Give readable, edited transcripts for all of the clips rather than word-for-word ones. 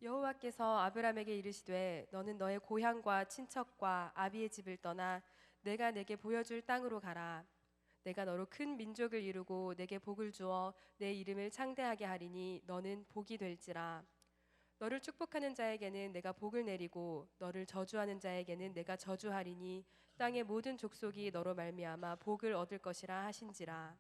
여호와께서 아브람에게 이르시되 너는 너의 고향과 친척과 아비의 집을 떠나 내가 내게 보여줄 땅으로 가라. 내가 너로 큰 민족을 이루고 내게 복을 주어 내 이름을 창대하게 하리니 너는 복이 될지라. 너를 축복하는 자에게는 내가 복을 내리고 너를 저주하는 자에게는 내가 저주하리니 땅의 모든 족속이 너로 말미암아 복을 얻을 것이라 하신지라.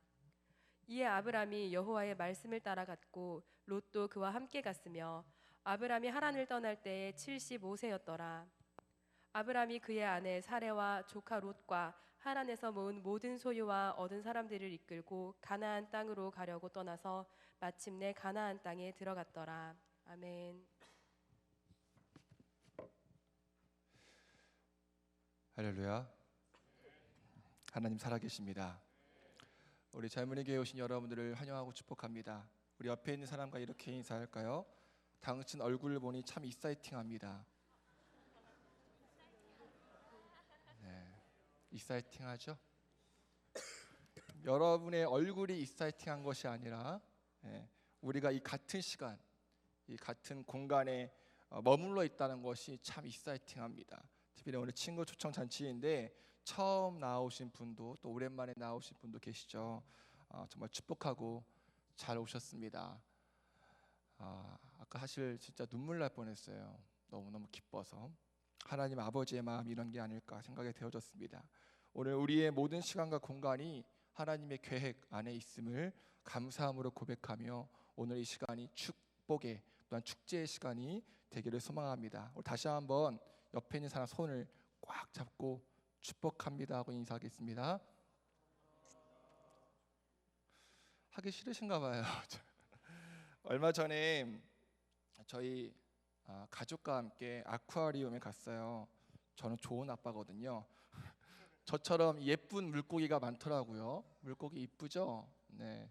이에 아브람이 여호와의 말씀을 따라갔고 롯도 그와 함께 갔으며 아브람이 하란을 떠날 때에 75세였더라. 아브람이 그의 아내 사레와 조카 롯과 하란에서 모은 모든 소유와 얻은 사람들을 이끌고 가나안 땅으로 가려고 떠나서 마침내 가나안 땅에 들어갔더라. 아멘. 할렐루야. 하나님 살아계십니다. 우리 젊은이 교회에 오신 여러분들을 환영하고 축복합니다. 우리 옆에 있는 사람과 이렇게 인사할까요? 당신 얼굴을 보니 참 익사이팅합니다. 네, 익사이팅하죠? 여러분의 얼굴이 익사이팅한 것이 아니라 우리가 이 같은 시간, 이 같은 공간에 머물러 있다는 것이 참 익사이팅합니다. 특별히 오늘 친구 초청 잔치인데 처음 나오신 분도 또 오랜만에 나오신 분도 계시죠. 정말 축복하고 잘 오셨습니다. 아까 사실 진짜 눈물 날 뻔했어요. 너무너무 기뻐서. 하나님 아버지의 마음이 이런 게 아닐까 생각이 되어졌습니다. 오늘 우리의 모든 시간과 공간이 하나님의 계획 안에 있음을 감사함으로 고백하며 오늘 이 시간이 축복의 또한 축제의 시간이 되기를 소망합니다. 다시 한번 옆에 있는 사람 손을 꽉 잡고 축복합니다 하고 인사하겠습니다. 하기 싫으신가 봐요. 얼마 전에 저희 가족과 함께 아쿠아리움에 갔어요. 저는 좋은 아빠거든요. 저처럼 예쁜 물고기가 많더라고요. 물고기 이쁘죠? 네.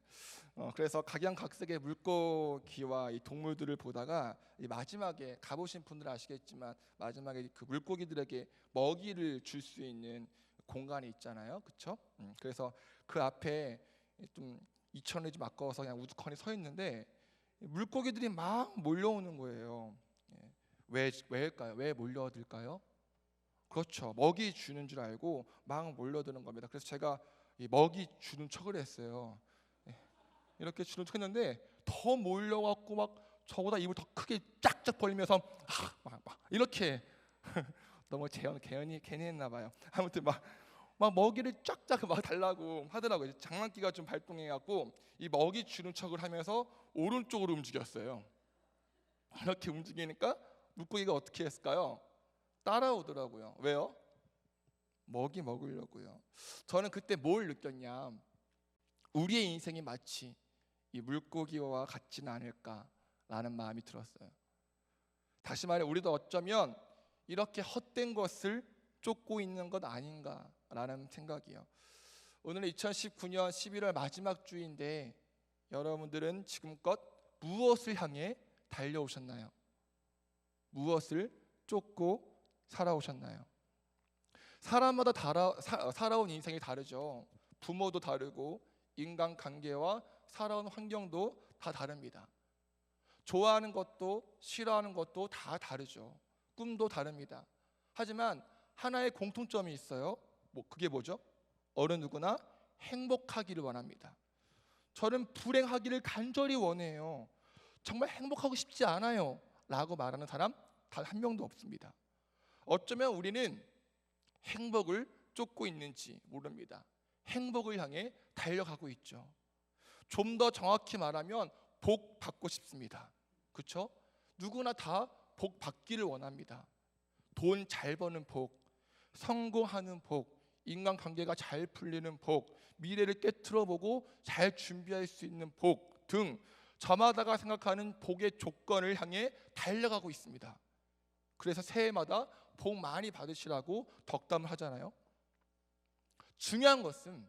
그래서 각양각색의 물고기와 이 동물들을 보다가 이 마지막에 가보신 분들은 아시겠지만 마지막에 그 물고기들에게 먹이를 줄 수 있는 공간이 있잖아요, 그렇죠? 그래서 그 앞에 좀 2,000원이 좀 아까워서 그냥 우두커니 서 있는데 물고기들이 막 몰려오는 거예요. 왜일까요? 왜 몰려들까요? 그렇죠. 먹이 주는 줄 알고 막 몰려드는 겁니다. 그래서 제가 이 먹이 주는 척을 했어요. 이렇게 주는 척했는데 더 몰려갖고 막 저보다 입을 더 크게 쫙쫙 벌리면서 막 이렇게 너무 개연이 괜히 했나 봐요. 아무튼 막 먹이를 쫙쫙 막 달라고 하더라고요. 장난기가 좀 발동해갖고 이 먹이 주는 척을 하면서 오른쪽으로 움직였어요. 이렇게 움직이니까 물고기가 어떻게 했을까요? 따라오더라고요. 왜요? 먹이 먹으려고요. 저는 그때 뭘 느꼈냐? 우리의 인생이 마치 이 물고기와 같지는 않을까라는 마음이 들었어요. 다시 말해 우리도 어쩌면 이렇게 헛된 것을 쫓고 있는 것 아닌가라는 생각이요. 오늘은 2019년 11월 마지막 주인데 여러분들은 지금껏 무엇을 향해 달려오셨나요? 무엇을 쫓고 살아오셨나요? 사람마다 살아온 인생이 다르죠. 부모도 다르고 인간관계와 살아온 환경도 다 다릅니다. 좋아하는 것도 싫어하는 것도 다 다르죠. 꿈도 다릅니다. 하지만 하나의 공통점이 있어요. 그게 뭐죠? 어느 누구나 행복하기를 원합니다. 저는 불행하기를 간절히 원해요. 정말 행복하고 싶지 않아요 라고 말하는 사람 단 한 명도 없습니다. 어쩌면 우리는 행복을 쫓고 있는지 모릅니다. 행복을 향해 달려가고 있죠. 좀 더 정확히 말하면 복 받고 싶습니다. 그렇죠? 누구나 다 복 받기를 원합니다. 돈 잘 버는 복, 성공하는 복, 인간관계가 잘 풀리는 복, 미래를 깨트려보고 잘 준비할 수 있는 복 등 저마다가 생각하는 복의 조건을 향해 달려가고 있습니다. 그래서 새해마다 복 많이 받으시라고 덕담을 하잖아요. 중요한 것은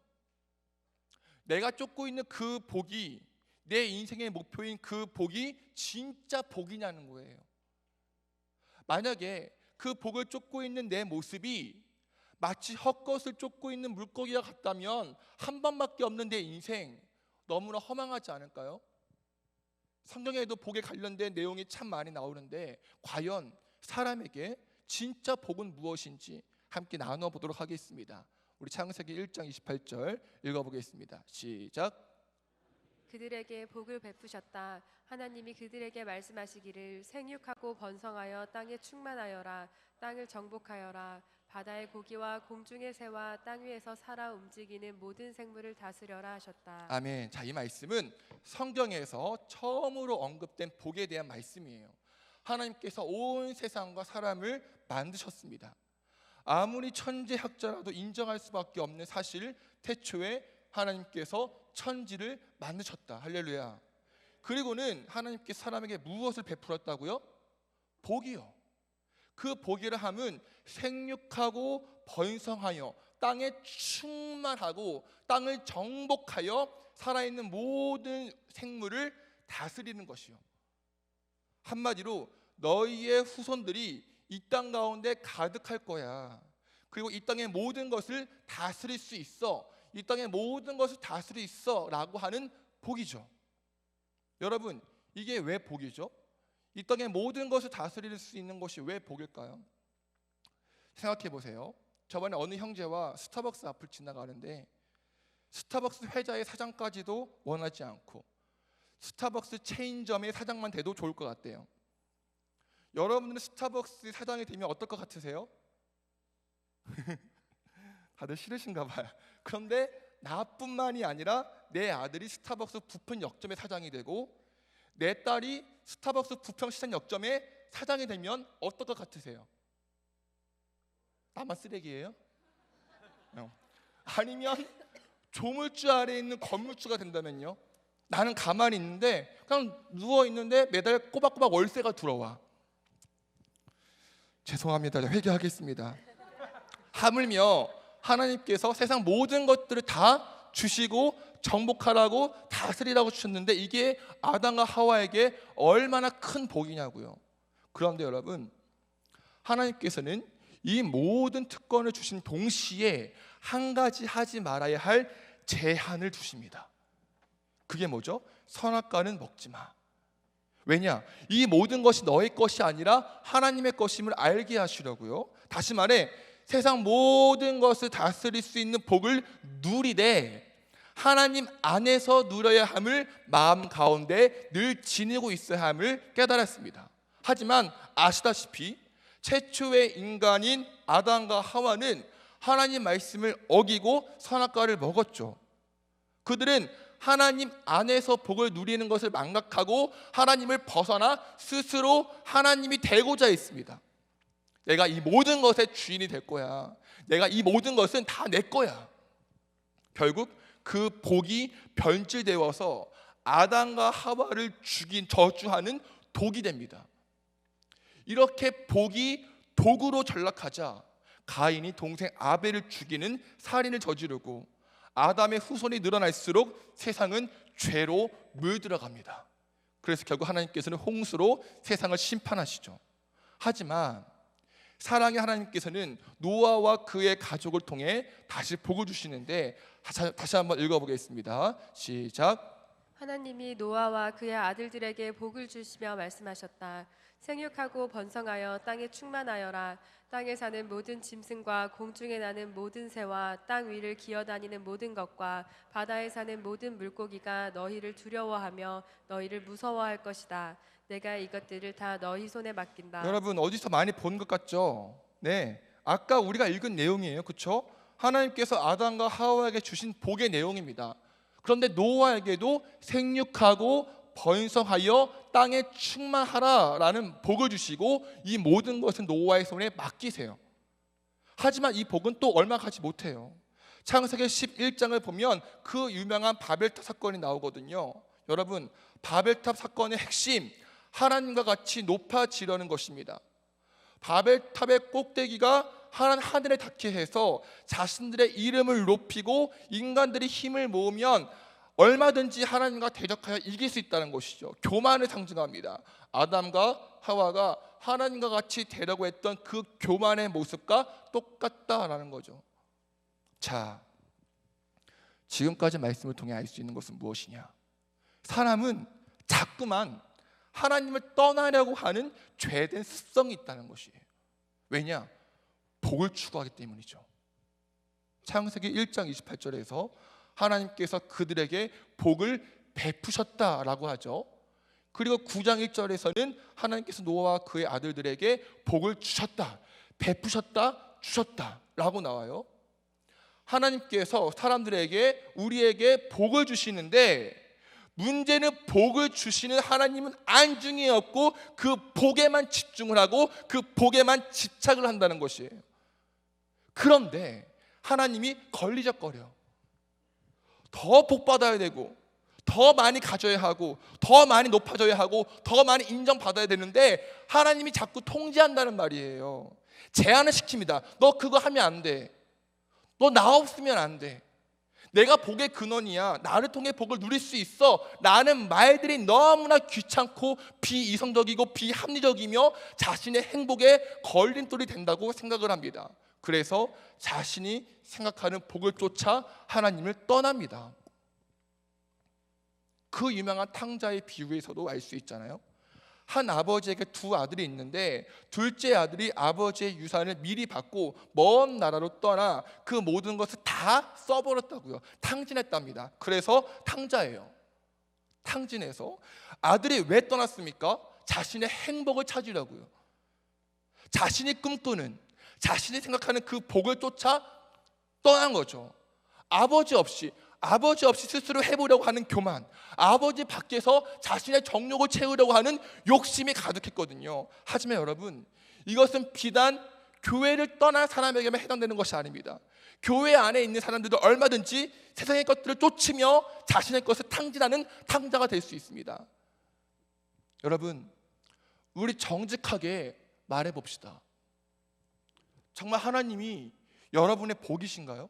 내가 쫓고 있는 그 복이 내 인생의 목표인 그 복이 진짜 복이냐는 거예요. 만약에 그 복을 쫓고 있는 내 모습이 마치 헛것을 쫓고 있는 물고기와 같다면 한 번밖에 없는 내 인생 너무나 허망하지 않을까요? 성경에도 복에 관련된 내용이 참 많이 나오는데 과연 사람에게 진짜 복은 무엇인지 함께 나눠보도록 하겠습니다. 우리 창세기 1장 28절 읽어보겠습니다. 시작. 그들에게 복을 베푸셨다. 하나님이 그들에게 말씀하시기를 생육하고 번성하여 땅에 충만하여라. 땅을 정복하여라. 바다의 고기와 공중의 새와 땅 위에서 살아 움직이는 모든 생물을 다스려라 하셨다. 아멘. 자, 이 말씀은 성경에서 처음으로 언급된 복에 대한 말씀이에요. 하나님께서 온 세상과 사람을 만드셨습니다. 아무리 천재학자라도 인정할 수밖에 없는 사실, 태초에 하나님께서 천지를 만드셨다. 할렐루야. 그리고는 하나님께서 사람에게 무엇을 베풀었다고요? 복이요. 그 복이라 함은 생육하고 번성하여 땅에 충만하고 땅을 정복하여 살아있는 모든 생물을 다스리는 것이요. 한마디로 너희의 후손들이 이 땅 가운데 가득할 거야. 그리고 이 땅의 모든 것을 다스릴 수 있어. 이 땅의 모든 것을 다스릴 수 있어 라고 하는 복이죠. 여러분, 이게 왜 복이죠? 이 땅의 모든 것을 다스릴 수 있는 것이 왜 복일까요? 생각해 보세요. 저번에 어느 형제와 스타벅스 앞을 지나가는데 스타벅스 회사의 사장까지도 원하지 않고 스타벅스 체인점의 사장만 돼도 좋을 것 같대요. 여러분들은 스타벅스 사장이 되면 어떨 것 같으세요? 다들 싫으신가 봐요. 그런데 나뿐만이 아니라 내 아들이 스타벅스 부평 역점의 사장이 되고 내 딸이 스타벅스 부평 시장 역점의 사장이 되면 어떨 것 같으세요? 나만 쓰레기예요? 아니면 조물주 아래에 있는 건물주가 된다면요? 나는 가만히 있는데 그냥 누워있는데 매달 꼬박꼬박 월세가 들어와. 죄송합니다. 회개하겠습니다. 하물며 하나님께서 세상 모든 것들을 다 주시고 정복하라고 다스리라고 주셨는데 이게 아담과 하와에게 얼마나 큰 복이냐고요. 그런데 여러분, 하나님께서는 이 모든 특권을 주신 동시에 한 가지 하지 말아야 할 제한을 두십니다. 그게 뭐죠? 선악과는 먹지 마. 왜냐? 이 모든 것이 너의 것이 아니라 하나님의 것임을 알게 하시려고요. 다시 말해 세상 모든 것을 다스릴 수 있는 복을 누리되 하나님 안에서 누려야 함을 마음 가운데 늘 지니고 있어야 함을 깨달았습니다. 하지만 아시다시피 최초의 인간인 아담과 하와는 하나님 말씀을 어기고 선악과를 먹었죠. 그들은 하나님 안에서 복을 누리는 것을 망각하고 하나님을 벗어나 스스로 하나님이 되고자 했습니다. 내가 이 모든 것의 주인이 될 거야. 내가 이 모든 것은 다 내 거야. 결국 그 복이 변질되어서 아담과 하와를 죽인 저주하는 독이 됩니다. 이렇게 복이 독으로 전락하자 가인이 동생 아벨을 죽이는 살인을 저지르고 아담의 후손이 늘어날수록 세상은 죄로 물들어갑니다. 그래서 결국 하나님께서는 홍수로 세상을 심판하시죠. 하지만 사랑의 하나님께서는 노아와 그의 가족을 통해 다시 복을 주시는데 다시 한번 읽어보겠습니다. 시작. 하나님이 노아와 그의 아들들에게 복을 주시며 말씀하셨다. 생육하고 번성하여 땅에 충만하여라. 땅에 사는 모든 짐승과 공중에 나는 모든 새와 땅 위를 기어다니는 모든 것과 바다에 사는 모든 물고기가 너희를 두려워하며 너희를 무서워할 것이다. 내가 이것들을 다 너희 손에 맡긴다. 여러분 어디서 많이 본 것 같죠? 네, 아까 우리가 읽은 내용이에요. 그렇죠? 하나님께서 아담과 하와에게 주신 복의 내용입니다. 그런데 노아에게도 생육하고 번성하여 땅에 충만하라라는 복을 주시고 이 모든 것은 노아의 손에 맡기세요. 하지만 이 복은 또 얼마 가지 못해요. 창세기 11장을 보면 그 유명한 바벨탑 사건이 나오거든요. 여러분, 바벨탑 사건의 핵심, 하나님과 같이 높아지려는 것입니다. 바벨탑의 꼭대기가 하늘에 닿게 해서 자신들의 이름을 높이고 인간들이 힘을 모으면 얼마든지 하나님과 대적하여 이길 수 있다는 것이죠. 교만을 상징합니다. 아담과 하와가 하나님과 같이 되려고 했던 그 교만의 모습과 똑같다라는 거죠. 자, 지금까지 말씀을 통해 알 수 있는 것은 무엇이냐? 사람은 자꾸만 하나님을 떠나려고 하는 죄된 습성이 있다는 것이에요. 왜냐? 복을 추구하기 때문이죠. 창세기 1장 28절에서 하나님께서 그들에게 복을 베푸셨다라고 하죠. 그리고 9장 1절에서는 하나님께서 노아와 그의 아들들에게 복을 주셨다, 베푸셨다, 주셨다라고 나와요. 하나님께서 사람들에게, 우리에게 복을 주시는데, 문제는 복을 주시는 하나님은 안중에 없고 그 복에만 집중을 하고 그 복에만 집착을 한다는 것이에요. 그런데 하나님이 걸리적거려. 더 복 받아야 되고, 더 많이 가져야 하고, 더 많이 높아져야 하고, 더 많이 인정받아야 되는데 하나님이 자꾸 통제한다는 말이에요. 제한을 시킵니다. 너 그거 하면 안 돼. 너 나 없으면 안 돼. 내가 복의 근원이야. 나를 통해 복을 누릴 수 있어. 라는 말들이 너무나 귀찮고 비이성적이고 비합리적이며 자신의 행복에 걸림돌이 된다고 생각을 합니다. 그래서 자신이 생각하는 복을 쫓아 하나님을 떠납니다. 그 유명한 탕자의 비유에서도 알 수 있잖아요. 한 아버지에게 두 아들이 있는데 둘째 아들이 아버지의 유산을 미리 받고 먼 나라로 떠나 그 모든 것을 다 써버렸다고요. 탕진했답니다. 그래서 탕자예요. 탕진해서 아들이 왜 떠났습니까? 자신의 행복을 찾으려고요. 자신이 꿈꾸는, 자신이 생각하는 그 복을 쫓아 떠난 거죠. 아버지 없이 스스로 해보려고 하는 교만, 아버지 밖에서 자신의 정욕을 채우려고 하는 욕심이 가득했거든요. 하지만 여러분, 이것은 비단 교회를 떠난 사람에게만 해당되는 것이 아닙니다. 교회 안에 있는 사람들도 얼마든지 세상의 것들을 쫓으며 자신의 것을 탕진하는 탕자가 될 수 있습니다. 여러분, 우리 정직하게 말해봅시다. 정말 하나님이 여러분의 복이신가요?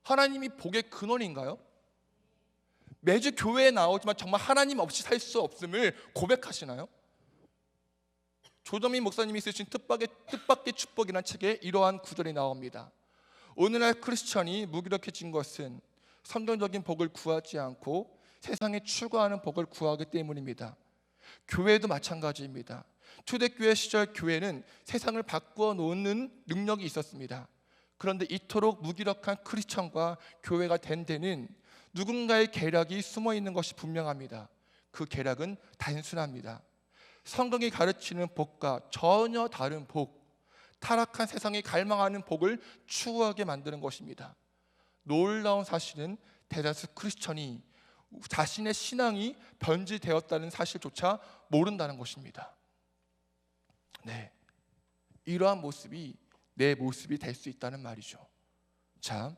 하나님이 복의 근원인가요? 매주 교회에 나오지만 정말 하나님 없이 살 수 없음을 고백하시나요? 조정민 목사님이 쓰신 뜻밖의 축복이라는 책에 이러한 구절이 나옵니다. 오늘날 크리스천이 무기력해진 것은 성경적인 복을 구하지 않고 세상에 추구하는 복을 구하기 때문입니다. 교회도 마찬가지입니다. 초대교회 시절 교회는 세상을 바꾸어 놓는 능력이 있었습니다. 그런데 이토록 무기력한 크리스천과 교회가 된 데는 누군가의 계략이 숨어 있는 것이 분명합니다. 그 계략은 단순합니다. 성경이 가르치는 복과 전혀 다른 복, 타락한 세상이 갈망하는 복을 추구하게 만드는 것입니다. 놀라운 사실은 대다수 크리스천이 자신의 신앙이 변질되었다는 사실조차 모른다는 것입니다. 네, 이러한 모습이 내 모습이 될 수 있다는 말이죠. 자,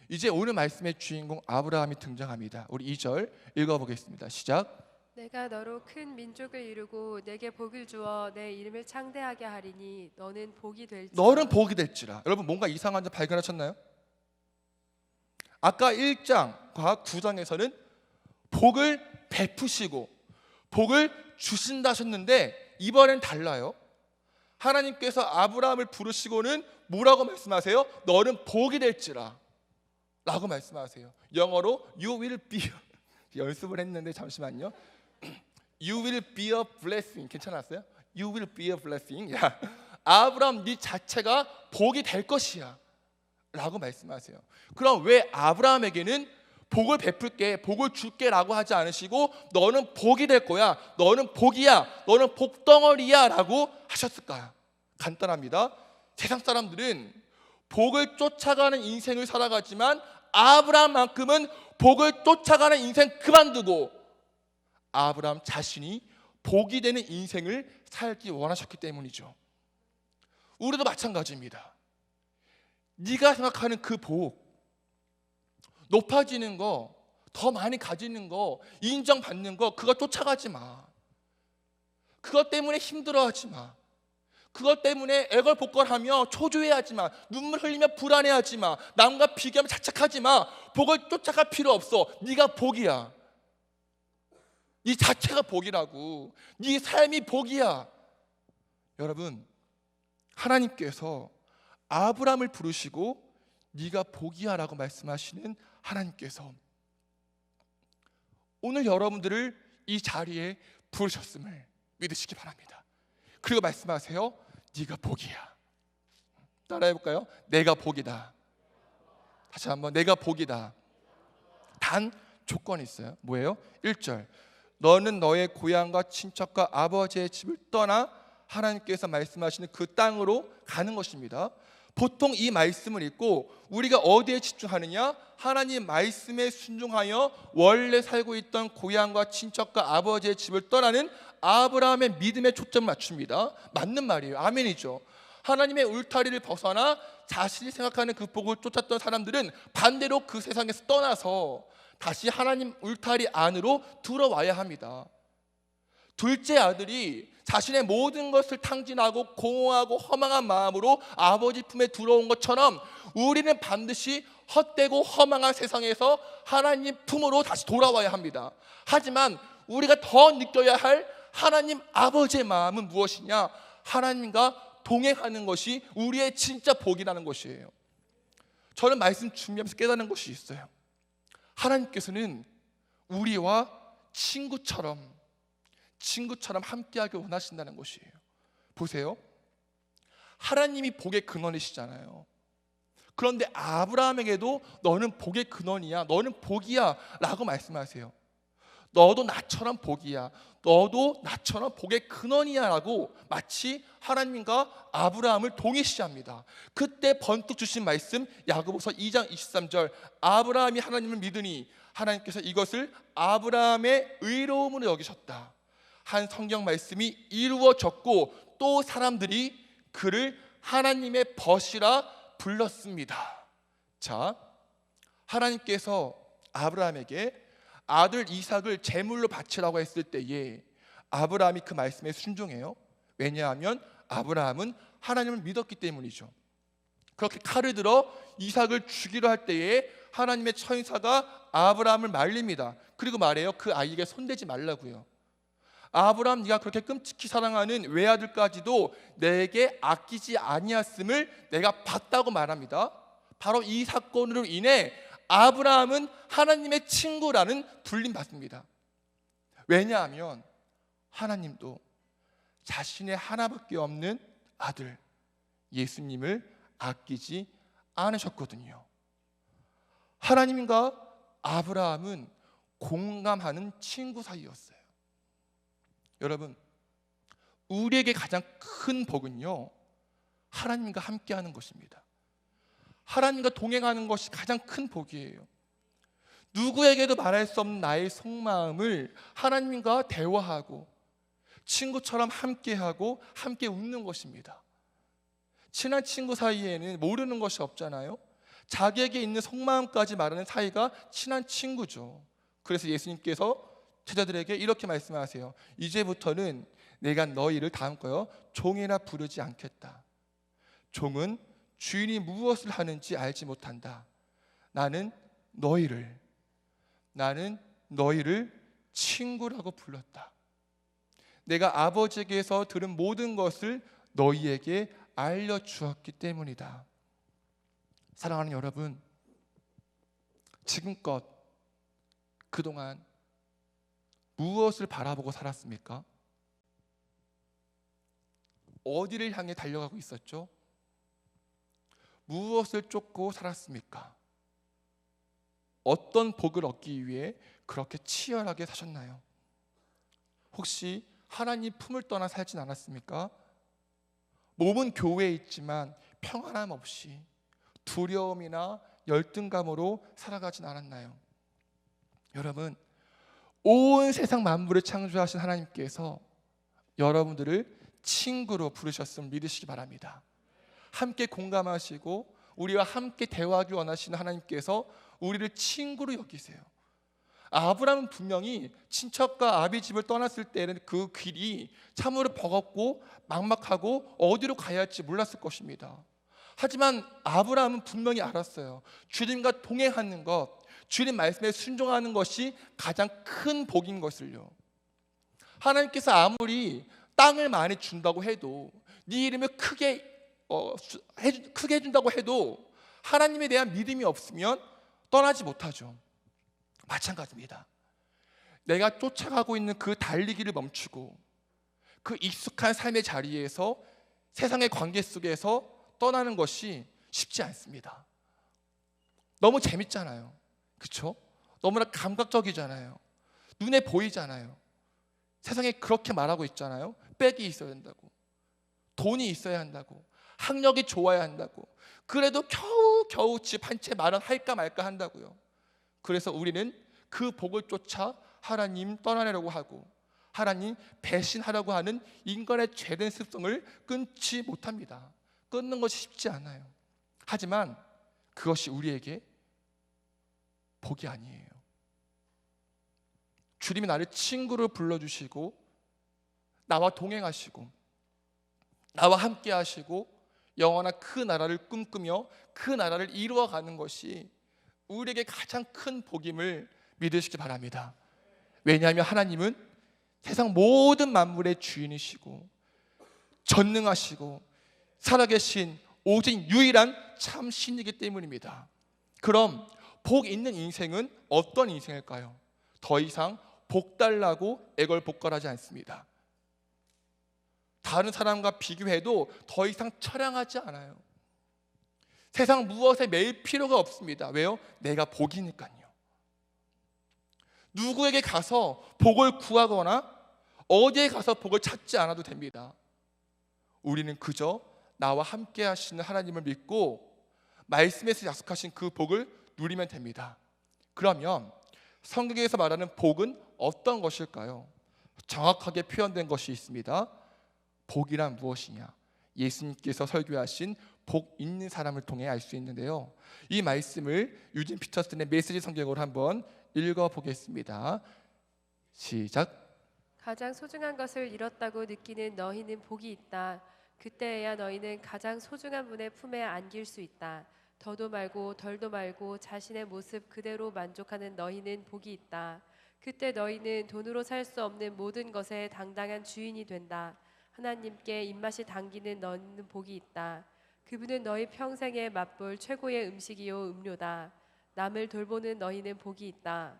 이제 오늘 말씀의 주인공 아브라함이 등장합니다. 우리 2절 읽어보겠습니다. 시작. 내가 너로 큰 민족을 이루고 내게 복을 주어 내 이름을 창대하게 하리니 너는 복이 될지라. 너는 복이 될지라. 여러분, 뭔가 이상한 점 발견하셨나요? 아까 1장과 9장에서는 복을 베푸시고 복을 주신다 하셨는데 이번엔 달라요. 하나님께서 아브라함을 부르시고는 뭐라고 말씀하세요? 너는 복이 될지라 라고 말씀하세요. 영어로 You will be 연습을 했는데 잠시만요. You will be a blessing. 괜찮았어요? You will be a blessing. 야, 아브라함 네 자체가 복이 될 것이야 라고 말씀하세요. 그럼 왜 아브라함에게는 복을 베풀게, 복을 줄게 라고 하지 않으시고 너는 복이 될 거야, 너는 복이야, 너는 복덩어리야 라고 하셨을까요? 간단합니다. 세상 사람들은 복을 쫓아가는 인생을 살아가지만 아브라함만큼은 복을 쫓아가는 인생 그만두고 아브라함 자신이 복이 되는 인생을 살기 원하셨기 때문이죠. 우리도 마찬가지입니다. 네가 생각하는 그 복, 높아지는 거, 더 많이 가지는 거, 인정받는 거, 그거 쫓아가지 마. 그것 때문에 힘들어하지 마. 그것 때문에 애걸복걸하며 초조해하지 마. 눈물 흘리며 불안해하지 마. 남과 비교하며 자책하지 마. 복을 쫓아갈 필요 없어. 네가 복이야. 네 자체가 복이라고. 네 삶이 복이야. 여러분, 하나님께서 아브라함을 부르시고 네가 복이야 라고 말씀하시는 하나님께서 오늘 여러분들을 이 자리에 부르셨음을 믿으시기 바랍니다. 그리고 말씀하세요. 네가 복이야. 따라해 볼까요? 내가 복이다. 다시 한번, 내가 복이다. 단 조건이 있어요. 뭐예요? 1절, 너는 너의 고향과 친척과 아버지의 집을 떠나 하나님께서 말씀하시는 그 땅으로 가는 것입니다. 보통 이 말씀을 읽고 우리가 어디에 집중하느냐? 하나님 말씀에 순종하여 원래 살고 있던 고향과 친척과 아버지의 집을 떠나는 아브라함의 믿음에 초점을 맞춥니다. 맞는 말이에요. 아멘이죠. 하나님의 울타리를 벗어나 자신이 생각하는 그 복을 쫓았던 사람들은 반대로 그 세상에서 떠나서 다시 하나님 울타리 안으로 들어와야 합니다. 둘째 아들이 자신의 모든 것을 탕진하고 공허하고 허망한 마음으로 아버지 품에 들어온 것처럼 우리는 반드시 헛되고 허망한 세상에서 하나님 품으로 다시 돌아와야 합니다. 하지만 우리가 더 느껴야 할 하나님 아버지의 마음은 무엇이냐? 하나님과 동행하는 것이 우리의 진짜 복이라는 것이에요. 저는 말씀 준비하면서 깨닫는 것이 있어요. 하나님께서는 우리와 친구처럼 함께하길 원하신다는 것이에요. 보세요. 하나님이 복의 근원이시잖아요. 그런데 아브라함에게도 너는 복의 근원이야, 너는 복이야 라고 말씀하세요. 너도 나처럼 복이야, 너도 나처럼 복의 근원이야 라고 마치 하나님과 아브라함을 동일시합니다. 그때 번뜩 주신 말씀, 야고보서 2장 23절, 아브라함이 하나님을 믿으니 하나님께서 이것을 아브라함의 의로움으로 여기셨다. 한 성경 말씀이 이루어졌고 또 사람들이 그를 하나님의 벗이라 불렀습니다. 자, 하나님께서 아브라함에게 아들 이삭을 제물로 바치라고 했을 때에 아브라함이 그 말씀에 순종해요. 왜냐하면 아브라함은 하나님을 믿었기 때문이죠. 그렇게 칼을 들어 이삭을 죽이려 할 때에 하나님의 천사가 아브라함을 말립니다. 그리고 말해요. 그 아이에게 손대지 말라고요. 아브라함, 네가 그렇게 끔찍히 사랑하는 외아들까지도 내게 아끼지 아니했음을 내가 봤다고 말합니다. 바로 이 사건으로 인해 아브라함은 하나님의 친구라는 불림 받습니다. 왜냐하면 하나님도 자신의 하나밖에 없는 아들 예수님을 아끼지 않으셨거든요. 하나님과 아브라함은 공감하는 친구 사이였어요. 여러분, 우리에게 가장 큰 복은요, 하나님과 함께하는 것입니다. 하나님과 동행하는 것이 가장 큰 복이에요. 누구에게도 말할 수 없는 나의 속마음을 하나님과 대화하고 친구처럼 함께하고 함께 웃는 것입니다. 친한 친구 사이에는 모르는 것이 없잖아요. 자기에게 있는 속마음까지 말하는 사이가 친한 친구죠. 그래서 예수님께서 제자들에게 이렇게 말씀하세요. 이제부터는 내가 너희를 다음 거요 종이라 부르지 않겠다. 종은 주인이 무엇을 하는지 알지 못한다. 나는 너희를 친구라고 불렀다. 내가 아버지에게서 들은 모든 것을 너희에게 알려주었기 때문이다. 사랑하는 여러분, 지금껏 그동안 무엇을 바라보고 살았습니까? 어디를 향해 달려가고 있었죠? 무엇을 쫓고 살았습니까? 어떤 복을 얻기 위해 그렇게 치열하게 사셨나요? 혹시 하나님 품을 떠나 살진 않았습니까? 몸은 교회에 있지만 평안함 없이 두려움이나 열등감으로 살아가진 않았나요? 여러분, 온 세상 만물을 창조하신 하나님께서 여러분들을 친구로 부르셨음을 믿으시기 바랍니다. 함께 공감하시고 우리와 함께 대화하기 원하시는 하나님께서 우리를 친구로 여기세요. 아브라함은 분명히 친척과 아비 집을 떠났을 때는 그 길이 참으로 버겁고 막막하고 어디로 가야 할지 몰랐을 것입니다. 하지만 아브라함은 분명히 알았어요. 주님과 동행하는 것, 주님 말씀에 순종하는 것이 가장 큰 복인 것을요. 하나님께서 아무리 땅을 많이 준다고 해도, 네 이름을 크게 해준다고 해도 하나님에 대한 믿음이 없으면 떠나지 못하죠. 마찬가지입니다. 내가 쫓아가고 있는 그 달리기를 멈추고 그 익숙한 삶의 자리에서 세상의 관계 속에서 떠나는 것이 쉽지 않습니다. 너무 재밌잖아요. 그렇죠? 너무나 감각적이잖아요. 눈에 보이잖아요. 세상에 그렇게 말하고 있잖아요. 백이 있어야 된다고, 돈이 있어야 한다고, 학력이 좋아야 한다고, 그래도 겨우 집 한 채 마련할까 말까 한다고요. 그래서 우리는 그 복을 쫓아 하나님 떠나려고 하고 하나님 배신하려고 하는 인간의 죄된 습성을 끊지 못합니다. 끊는 것이 쉽지 않아요. 하지만 그것이 우리에게 복이 아니에요. 주님이 나를 친구로 불러주시고 나와 동행하시고 나와 함께 하시고 영원한 그 나라를 꿈꾸며 그 나라를 이루어가는 것이 우리에게 가장 큰 복임을 믿으시기 바랍니다. 왜냐하면 하나님은 세상 모든 만물의 주인이시고 전능하시고 살아계신 오직 유일한 참 신이기 때문입니다. 그럼 복 있는 인생은 어떤 인생일까요? 더 이상 복 달라고 애걸복걸하지 않습니다. 다른 사람과 비교해도 더 이상 처량하지 않아요. 세상 무엇에 매일 필요가 없습니다. 왜요? 내가 복이니까요. 누구에게 가서 복을 구하거나 어디에 가서 복을 찾지 않아도 됩니다. 우리는 그저 나와 함께 하시는 하나님을 믿고 말씀에서 약속하신 그 복을 누리면 됩니다. 그러면 성경에서 말하는 복은 어떤 것일까요? 정확하게 표현된 것이 있습니다. 복이란 무엇이냐? 예수님께서 설교하신 복 있는 사람을 통해 알 수 있는데요. 이 말씀을 유진 피터슨의 메시지 성경으로 한번 읽어보겠습니다. 시작. 가장 소중한 것을 잃었다고 느끼는 너희는 복이 있다. 그때야 너희는 가장 소중한 분의 품에 안길 수 있다. 더도 말고 덜도 말고 자신의 모습 그대로 만족하는 너희는 복이 있다. 그때 너희는 돈으로 살 수 없는 모든 것의 당당한 주인이 된다. 하나님께 입맛이 당기는 너희는 복이 있다. 그분은 너희 평생에 맛볼 최고의 음식이요 음료다. 남을 돌보는 너희는 복이 있다.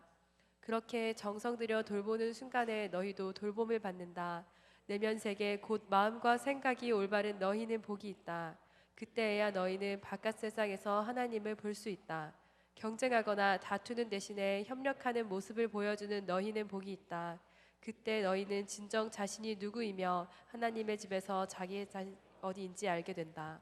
그렇게 정성 들여 돌보는 순간에 너희도 돌봄을 받는다. 내면 세계 곧 마음과 생각이 올바른 너희는 복이 있다. 그때야 너희는 바깥 세상에서 하나님을 볼 수 있다. 경쟁하거나 다투는 대신에 협력하는 모습을 보여주는 너희는 복이 있다. 그때 너희는 진정 자신이 누구이며 하나님의 집에서 자기의 어디인지 알게 된다.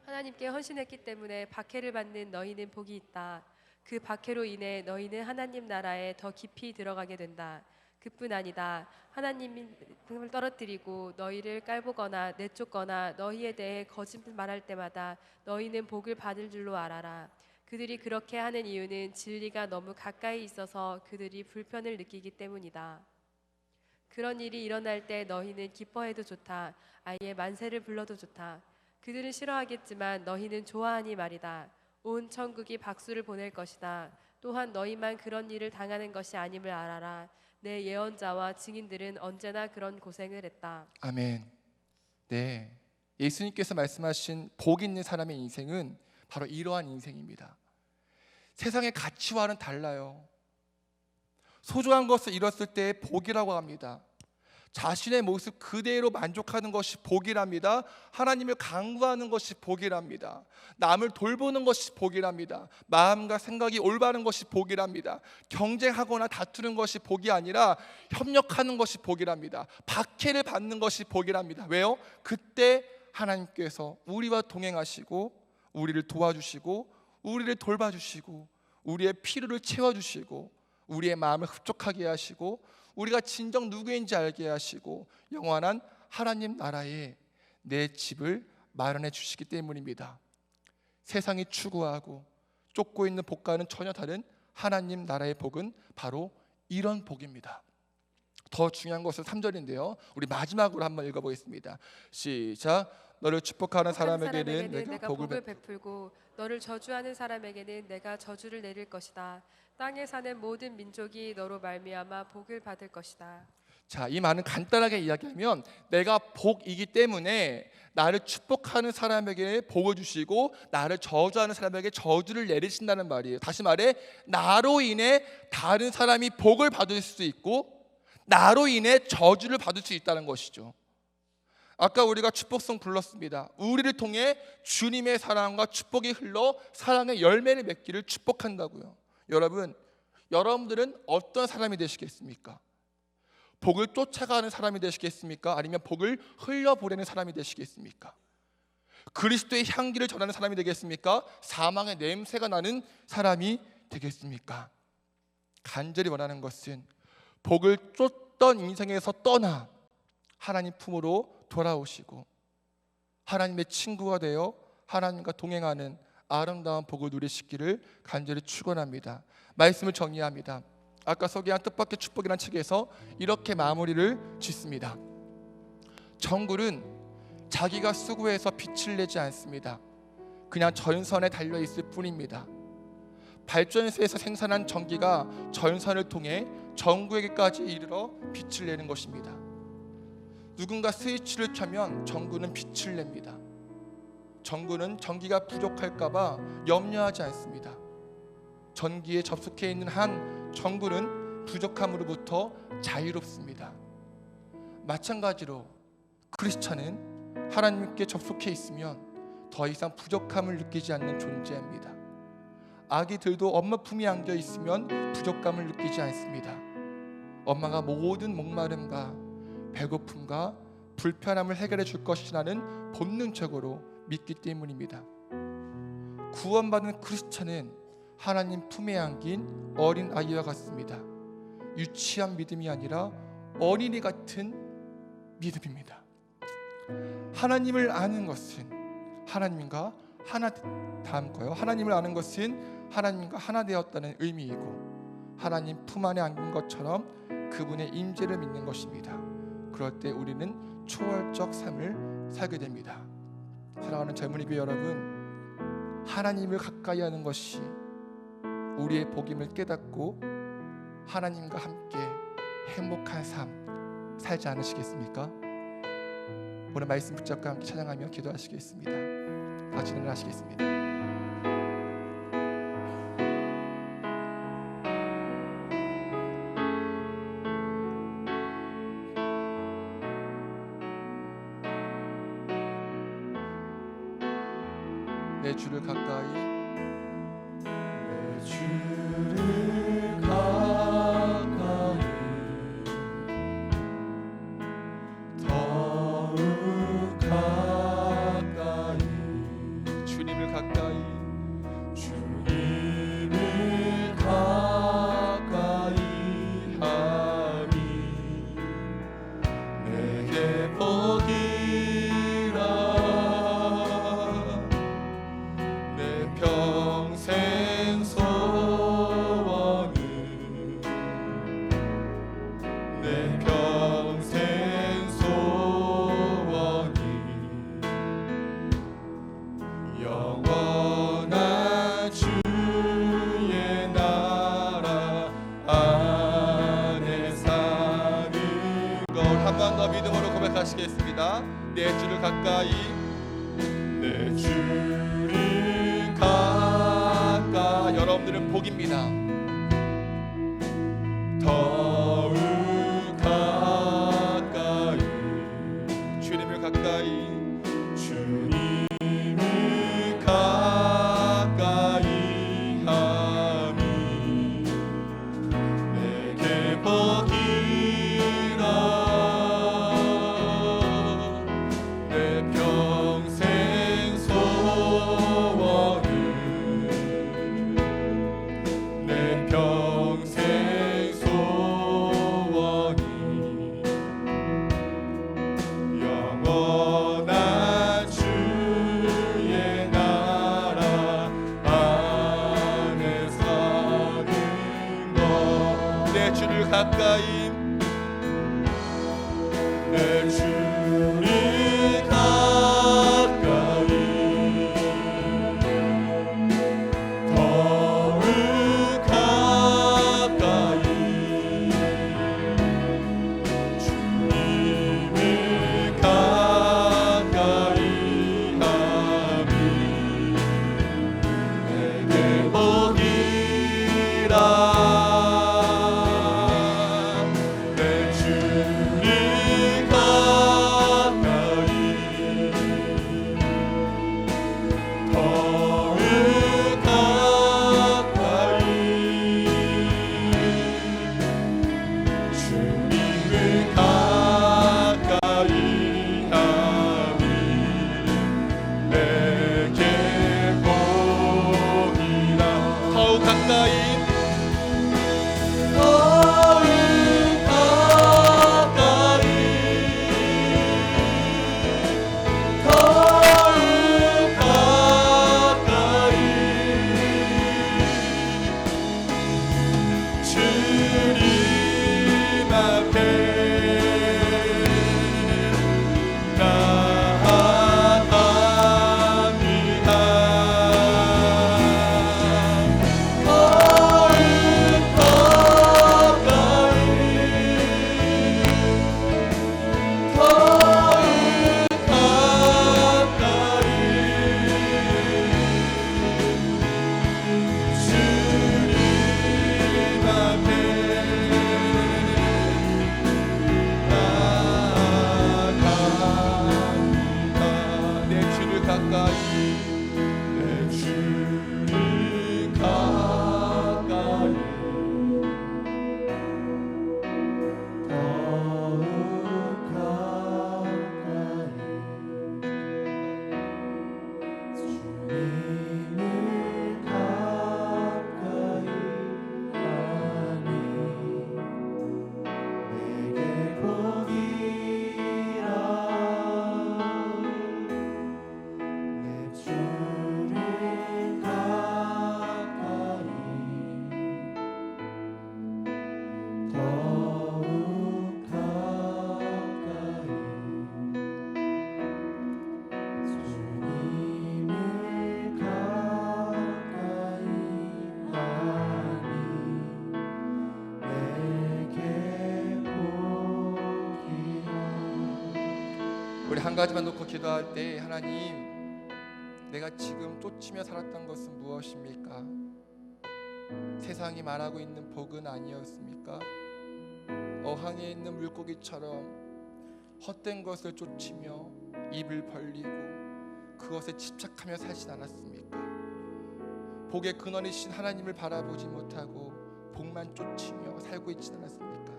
하나님께 헌신했기 때문에 박해를 받는 너희는 복이 있다. 그 박해로 인해 너희는 하나님 나라에 더 깊이 들어가게 된다. 그뿐 아니다. 하나님을 떨어뜨리고 너희를 깔보거나 내쫓거나 너희에 대해 거짓 말할 때마다 너희는 복을 받을 줄로 알아라. 그들이 그렇게 하는 이유는 진리가 너무 가까이 있어서 그들이 불편을 느끼기 때문이다. 그런 일이 일어날 때 너희는 기뻐해도 좋다. 아예 만세를 불러도 좋다. 그들은 싫어하겠지만 너희는 좋아하니 말이다. 온 천국이 박수를 보낼 것이다. 또한 너희만 그런 일을 당하는 것이 아님을 알아라. 내 예언자와 증인들은 언제나 그런 고생을 했다. 아멘. 네, 예수님께서 말씀하신 복 있는 사람의 인생은 바로 이러한 인생입니다. 세상의 가치와는 달라요. 소중한 것을 잃었을 때 복이라고 합니다. 자신의 모습 그대로 만족하는 것이 복이랍니다. 하나님을 간구하는 것이 복이랍니다. 남을 돌보는 것이 복이랍니다. 마음과 생각이 올바른 것이 복이랍니다. 경쟁하거나 다투는 것이 복이 아니라 협력하는 것이 복이랍니다. 박해를 받는 것이 복이랍니다. 왜요? 그때 하나님께서 우리와 동행하시고 우리를 도와주시고 우리를 돌봐주시고 우리의 필요를 채워주시고 우리의 마음을 흡족하게 하시고 우리가 진정 누구인지 알게 하시고 영원한 하나님 나라에 내 집을 마련해 주시기 때문입니다. 세상이 추구하고 쫓고 있는 복과는 전혀 다른 하나님 나라의 복은 바로 이런 복입니다. 더 중요한 것은 3절인데요. 우리 마지막으로 한번 읽어보겠습니다. 시작. 너를 축복하는 사람에게는 내가 복을 베풀고 너를 저주하는 사람에게는 내가 저주를 내릴 것이다. 땅에 사는 모든 민족이 너로 말미암아 복을 받을 것이다. 자, 이 말은 간단하게 이야기하면 내가 복이기 때문에 나를 축복하는 사람에게 복을 주시고 나를 저주하는 사람에게 저주를 내리신다는 말이에요. 다시 말해 나로 인해 다른 사람이 복을 받을 수 있고 나로 인해 저주를 받을 수 있다는 것이죠. 아까 우리가 축복송 불렀습니다. 우리를 통해 주님의 사랑과 축복이 흘러 사랑의 열매를 맺기를 축복한다고요. 여러분들은 어떤 사람이 되시겠습니까? 복을 쫓아가는 사람이 되시겠습니까? 아니면 복을 흘려보내는 사람이 되시겠습니까? 그리스도의 향기를 전하는 사람이 되겠습니까? 사망의 냄새가 나는 사람이 되겠습니까? 간절히 원하는 것은 복을 쫓던 인생에서 떠나 하나님 품으로 돌아오시고 하나님의 친구가 되어 하나님과 동행하는 아름다운 복을 누리시기를 간절히 축원합니다. 말씀을 정리합니다. 아까 소개한 뜻밖의 축복이라는 책에서 이렇게 마무리를 짓습니다. 정글은 자기가 수고해서 빛을 내지 않습니다. 그냥 전선에 달려있을 뿐입니다. 발전소에서 생산한 전기가 전선을 통해 전구에게까지 이르러 빛을 내는 것입니다. 누군가 스위치를 켜면 전구는 빛을 냅니다. 전구는 전기가 부족할까 봐 염려하지 않습니다. 전기에 접속해 있는 한 전구는 부족함으로부터 자유롭습니다. 마찬가지로 크리스찬은 하나님께 접속해 있으면 더 이상 부족함을 느끼지 않는 존재입니다. 아기들도 엄마 품에 안겨 있으면 부족감을 느끼지 않습니다. 엄마가 모든 목마름과 배고픔과 불편함을 해결해 줄 것이라는 본능적으로 믿기 때문입니다. 구원받은 크리스찬은 하나님 품에 안긴 어린 아이와 같습니다. 유치한 믿음이 아니라 어린이 같은 믿음입니다. 하나님을 아는 것은 하나님과 하나, 다음 거요. 하나님을 아는 것은 하나님과 하나 되었다는 의미이고 하나님 품 안에 안긴 것처럼 그분의 임재를 믿는 것입니다. 그럴 때 우리는 초월적 삶을 살게 됩니다. 사랑하는 젊은이 교회 여러분, 하나님을 가까이 하는 것이 우리의 복임을 깨닫고 하나님과 함께 행복한 삶 살지 않으시겠습니까? 오늘 말씀 붙잡고 함께 찬양하며 기도하시겠습니다. 같이 일어나시겠습니다. 내 주를 가까이 내 주를 가까이 더욱 가까이 주님을 가까이 주님을 가까이 하니 내게 복이라 평생 소원은 내 평생 소원이 영원한 주의 나라 안에 사는 걸 한 번 더 믿음으로 고백하시겠습니다. 내 주를 가까이 내 주를 가까이 여러분들은 복입니다. 더욱 가까이 주님을 가까이 주님을 가까이 하니 내게 복이라 내 평생 소원을 내 평생 소원이 영원한 주의 나라 안에 사는 것 내 주를 가까이 내 주를 가까이 더욱 가까이 주님을 가까이 우리 한 가지만 놓고 기도할 때, 하나님, 내가 지금 쫓으며 살았던 것은 무엇입니까? 세상이 말하고 있는 복은 아니었습니까? 어항에 있는 물고기처럼 헛된 것을 쫓으며 입을 벌리고 그것에 집착하며 살진 않았습니까? 복의 근원이신 하나님을 바라보지 못하고 복만 쫓으며 살고 있지 않았습니까?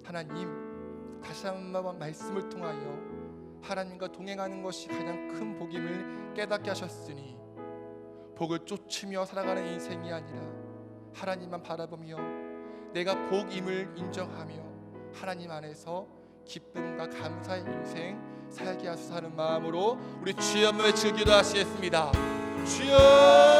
하나님, 다시 한번 말씀을 통하여 하나님과 동행하는 것이 가장 큰 복임을 깨닫게 하셨으니 복을 쫓으며 살아가는 인생이 아니라 하나님만 바라보며 내가 복임을 인정하며 하나님 안에서 기쁨과 감사의 인생 살게 하소서 하는 마음으로 우리 주여 한번 외치고 기도하시겠습니다. 주여!